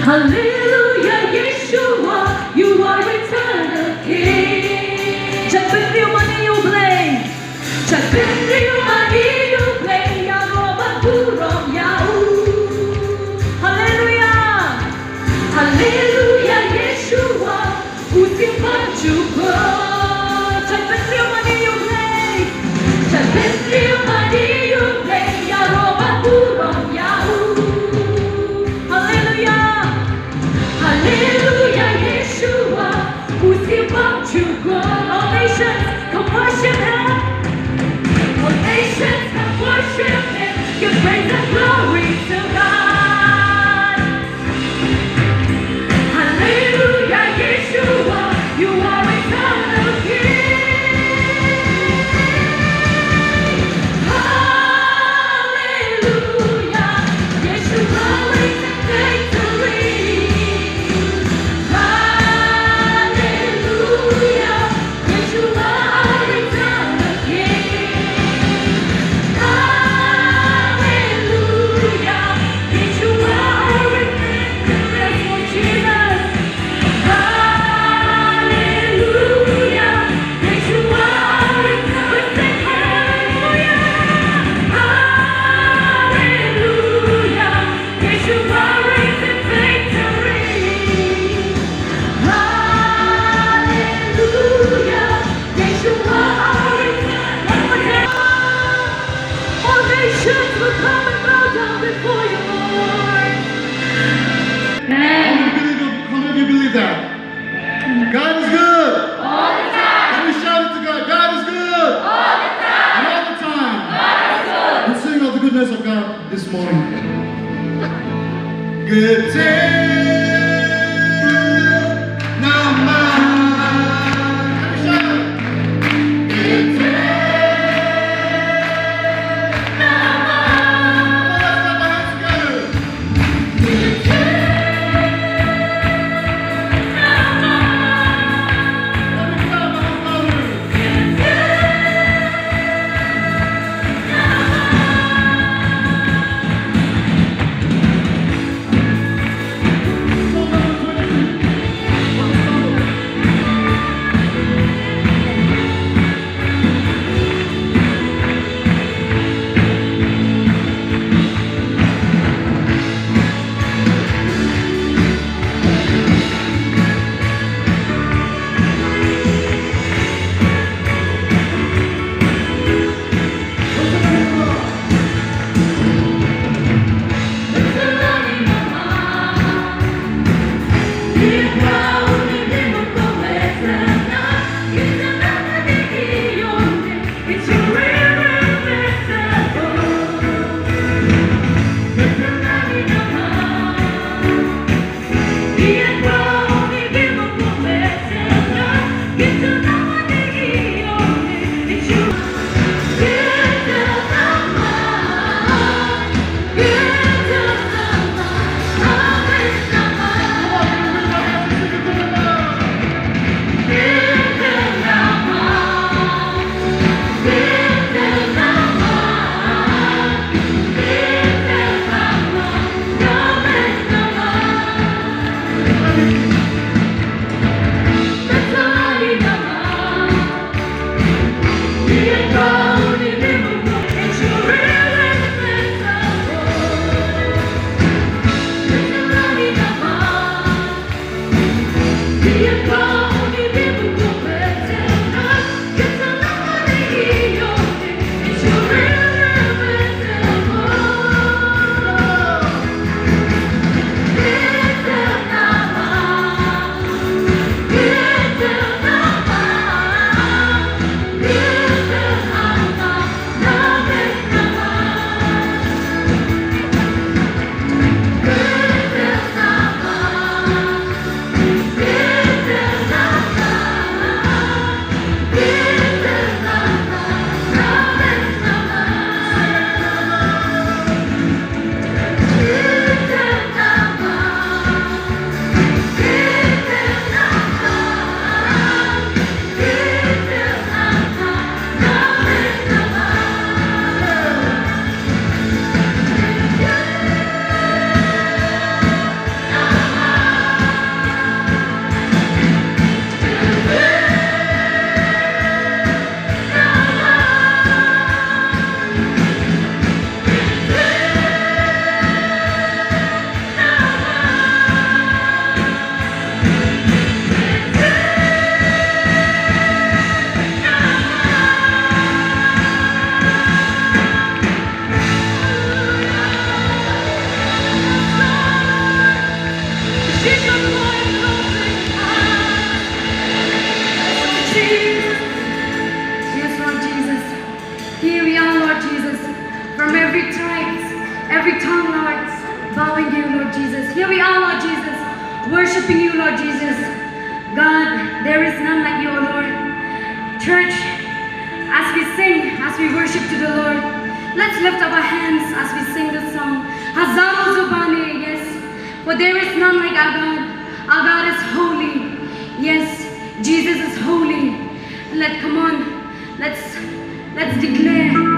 Hallelujah, Yeshua, you are eternal King. Csak bendiumani iublei, csak bendiumani iublei, Yaroba Purom Yau. Hallelujah, Hallelujah, Yeshua, usipachuko. Csak bendiumani iublei, csak bendiumani iublei, Yaroba Purom Yau. Hallelujah, Yeshua, who's give up to God. All nations, come worship Him. All nations, come worship Him. Give praise and glory to God. Hallelujah, Yeshua, you are eternal King. this morning. Good day. Every tongue, Lord, bowing you, Lord Jesus. Here we are, Lord Jesus, worshiping you, Lord Jesus. God, there is none like you, O Lord. Church, as we sing, as we worship to the Lord, let's lift up our hands as we sing this song. Hazal Zubani, yes, for there is none like our God. Our God is holy. Yes, Jesus is holy. Come on, let's declare.